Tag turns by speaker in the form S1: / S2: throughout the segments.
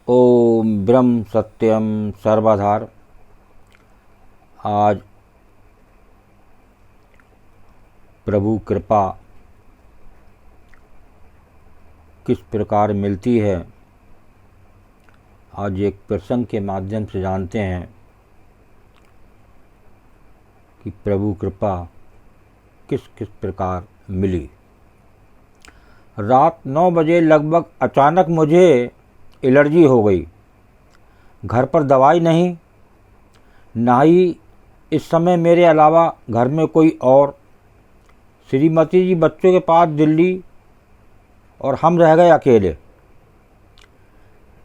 S1: ओम ब्रह्म सत्यम सर्वधार। आज प्रभु कृपा किस प्रकार मिलती है, आज एक प्रसंग के माध्यम से जानते हैं कि प्रभु कृपा किस किस प्रकार मिली। रात 9 बजे लगभग अचानक मुझे एलर्जी हो गई। घर पर दवाई नहीं, ना ही इस समय मेरे अलावा घर में कोई और। श्रीमती जी बच्चों के पास दिल्ली और हम रह गए अकेले।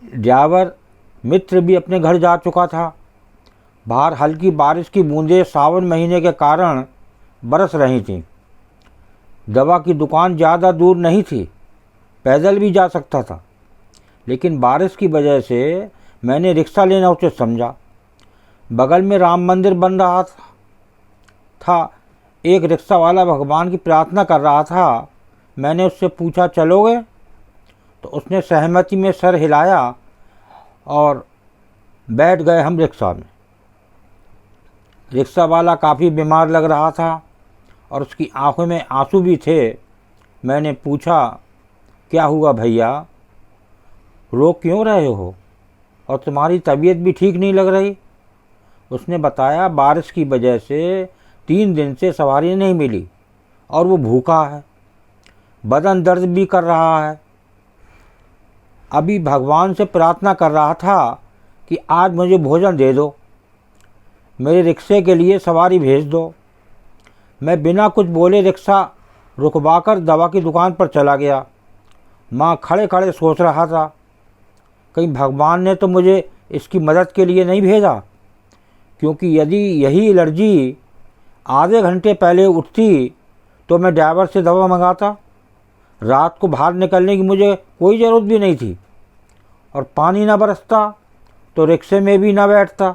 S1: ड्राइवर मित्र भी अपने घर जा चुका था। बाहर हल्की बारिश की बूंदें सावन महीने के कारण बरस रही थीं। दवा की दुकान ज़्यादा दूर नहीं थी, पैदल भी जा सकता था, लेकिन बारिश की वजह से मैंने रिक्शा लेना उचित समझा। बगल में राम मंदिर बन रहा था। एक रिक्शा वाला भगवान की प्रार्थना कर रहा था। मैंने उससे पूछा, चलोगे? तो उसने सहमति में सर हिलाया और बैठ गए हम रिक्शा में। रिक्शा वाला काफ़ी बीमार लग रहा था और उसकी आंखों में आंसू भी थे। मैंने पूछा, क्या हुआ भैया, रो क्यों रहे हो और तुम्हारी तबीयत भी ठीक नहीं लग रही? उसने बताया, बारिश की वजह से 3 दिन से सवारी नहीं मिली और वो भूखा है, बदन दर्द भी कर रहा है। अभी भगवान से प्रार्थना कर रहा था कि आज मुझे भोजन दे दो, मेरे रिक्शे के लिए सवारी भेज दो। मैं बिना कुछ बोले रिक्शा रुकवाकर दवा की दुकान पर चला गया। माँ खड़े खड़े सोच रहा था, कहीं भगवान ने तो मुझे इसकी मदद के लिए नहीं भेजा, क्योंकि यदि यही एलर्जी आधे घंटे पहले उठती तो मैं ड्राइवर से दवा मंगाता। रात को बाहर निकलने की मुझे कोई ज़रूरत भी नहीं थी और पानी ना बरसता तो रिक्शे में भी ना बैठता।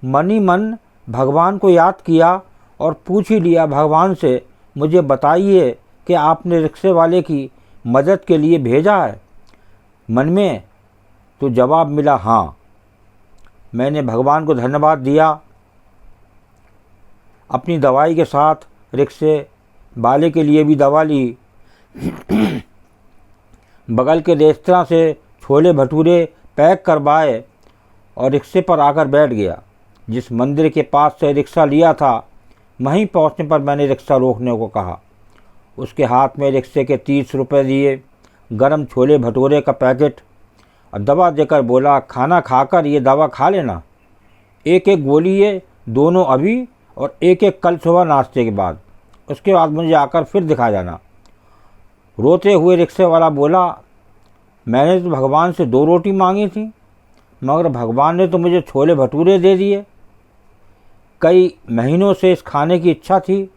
S1: मन ही मन भगवान को याद किया और पूछ ही लिया भगवान से, मुझे बताइए कि आपने रिक्शे वाले की मदद के लिए भेजा है? मन में तो जवाब मिला, हाँ। मैंने भगवान को धन्यवाद दिया। अपनी दवाई के साथ रिक्शे वाले के लिए भी दवा ली। बगल के रेस्तरां से छोले भटूरे पैक करवाए और रिक्शे पर आकर बैठ गया। जिस मंदिर के पास से रिक्शा लिया था, वहीं पहुंचने पर मैंने रिक्शा रोकने को कहा। उसके हाथ में रिक्शे के 30 रुपये दिए, गरम छोले भटूरे का पैकेट और दवा देकर बोला, खाना खाकर ये दवा खा लेना, एक एक गोली ये दोनों अभी और एक एक कल सुबह नाश्ते के बाद। उसके बाद मुझे आकर फिर दिखा जाना। रोते हुए रिक्शे वाला बोला, मैंने तो भगवान से 2 रोटी मांगी थी, मगर भगवान ने तो मुझे छोले भटूरे दे दिए। कई महीनों से इस खाने की इच्छा थी।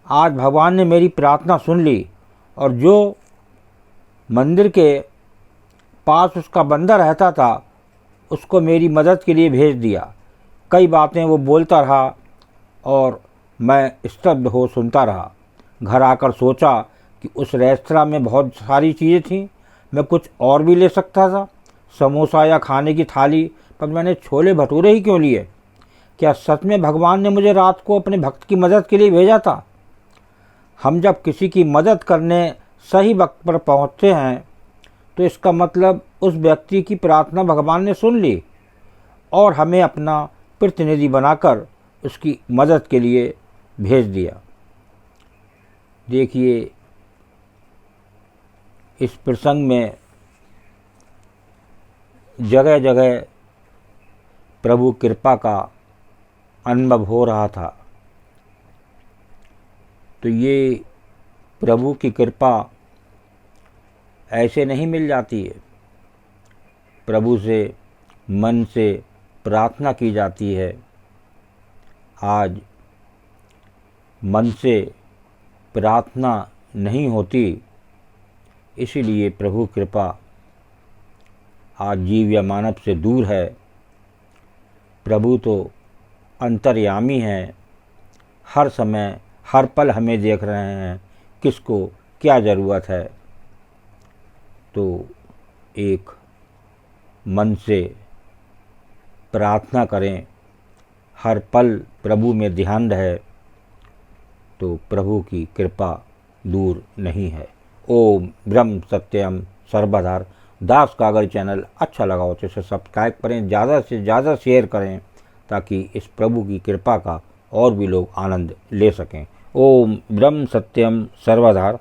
S1: आज भगवान ने मेरी प्रार्थना सुन ली और जो मंदिर के पास उसका बंदा रहता था, उसको मेरी मदद के लिए भेज दिया। कई बातें वो बोलता रहा और मैं स्तब्ध हो सुनता रहा। घर आकर सोचा कि उस रेस्तरां में बहुत सारी चीज़ें थीं, मैं कुछ और भी ले सकता था, समोसा या खाने की थाली, पर मैंने छोले भटूरे ही क्यों लिए? क्या सच में भगवान ने मुझे रात को अपने भक्त की मदद के लिए भेजा था? हम जब किसी की मदद करने सही वक्त पर पहुंचते हैं तो इसका मतलब उस व्यक्ति की प्रार्थना भगवान ने सुन ली और हमें अपना प्रतिनिधि बनाकर उसकी मदद के लिए भेज दिया। देखिए, इस प्रसंग में जगह जगह प्रभु कृपा का अनुभव हो रहा था। तो ये प्रभु की कृपा ऐसे नहीं मिल जाती है। प्रभु से मन से प्रार्थना की जाती है। आज मन से प्रार्थना नहीं होती, इसीलिए प्रभु कृपा आज जीव या मानव से दूर है। प्रभु तो अंतर्यामी हैं, हर समय हर पल हमें देख रहे हैं, किसको क्या ज़रूरत है। तो एक मन से प्रार्थना करें, हर पल प्रभु में ध्यान रहे, तो प्रभु की कृपा दूर नहीं है। ओम ब्रह्म सत्यम सर्वधार। दास कागज चैनल अच्छा लगा हो तो इसे सब्सक्राइब करें, ज़्यादा से ज़्यादा शेयर करें, ताकि इस प्रभु की कृपा का और भी लोग आनंद ले सकें। ओम ब्रह्म सत्यम सर्वधार।